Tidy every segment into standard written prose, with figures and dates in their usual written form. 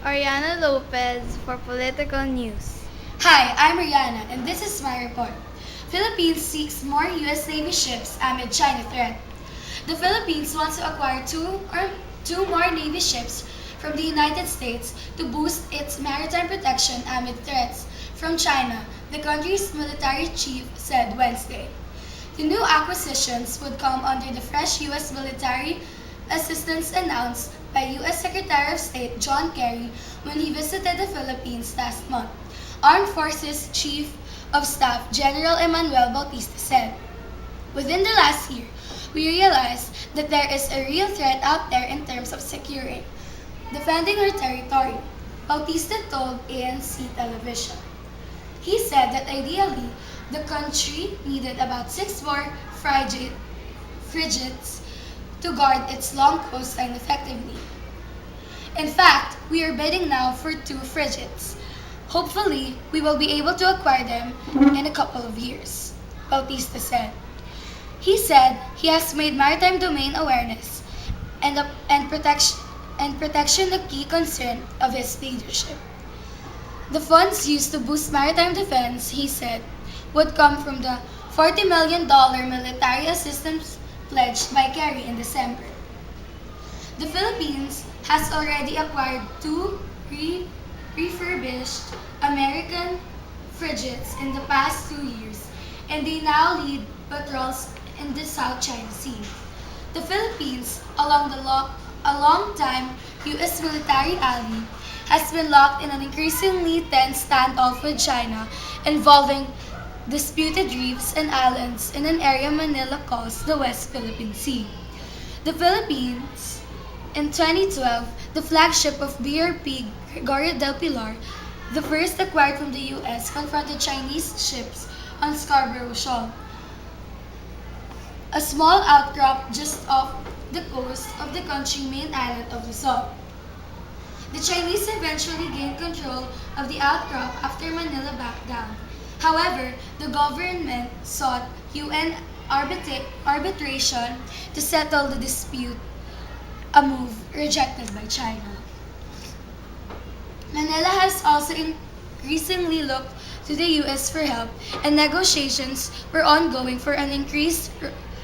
Ariana Lopez for Political News. Hi, I'm Rihanna, and this is my report. Philippines seeks more U.S. Navy ships amid China threat. The Philippines wants to acquire two more Navy ships from the United States to boost its maritime protection amid threats from China, the country's military chief said Wednesday. The new acquisitions would come under the fresh U.S. military assistance announced by U.S. Secretary of State John Kerry when he visited the Philippines last month. Armed Forces Chief of Staff General Emmanuel Bautista said, "Within the last year, we realized that there is a real threat out there in terms of securing, defending our territory," Bautista told ANC television. He said that ideally, the country needed about 6 more frigates to guard its long coastline effectively. "In fact, we are bidding now for 2 frigates. Hopefully, we will be able to acquire them in a couple of years," Bautista said. He said he has made maritime domain awareness and protection a key concern of his leadership. The funds used to boost maritime defense, he said, would come from the $40 million military assistance pledged by Kerry in December. The Philippines has already acquired 2 refurbished American frigates in the past 2 years, and they now lead patrols in the South China Sea. The Philippines, a long-time U.S. military ally, has been locked in an increasingly tense standoff with China involving disputed reefs and islands in an area Manila calls the West Philippine Sea. The Philippines, in 2012, the flagship of BRP Gregorio del Pilar, the first acquired from the U.S., confronted Chinese ships on Scarborough Shoal, a small outcrop just off the coast of the country's main island of Luzon. The Chinese eventually gained control of the outcrop after Manila backed down. However, the government sought UN arbitration to settle the dispute, a move rejected by China. Manila has also increasingly looked to the U.S. for help, and negotiations were ongoing for an increased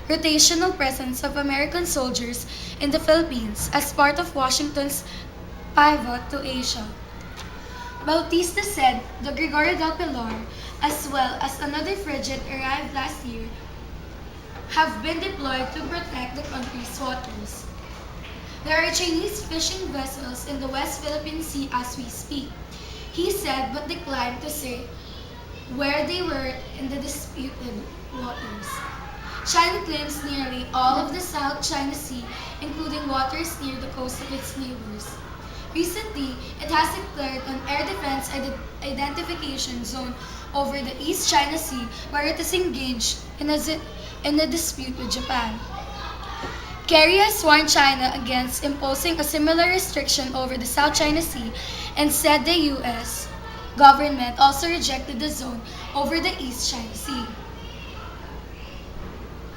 rotational presence of American soldiers in the Philippines as part of Washington's pivot to Asia. Bautista said the Gregorio del Pilar, as well as another frigate arrived last year, have been deployed to protect the country's waters. There are Chinese fishing vessels in the West Philippine Sea as we speak, he said, but declined to say where they were in the disputed waters. China claims nearly all of the South China Sea, including waters near the coast of its neighbors. Recently, it has declared an air defense identification zone over the East China Sea where it is engaged in a dispute with Japan. Kerry has warned China against imposing a similar restriction over the South China Sea and said the U.S. government also rejected the zone over the East China Sea.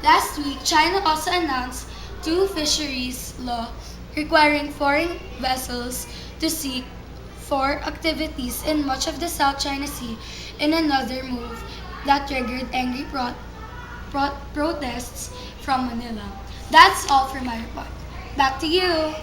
Last week, China also announced 2 fisheries laws requiring foreign vessels to seek for activities in much of the South China Sea in another move that triggered angry protests from Manila. That's all for my report. Back to you!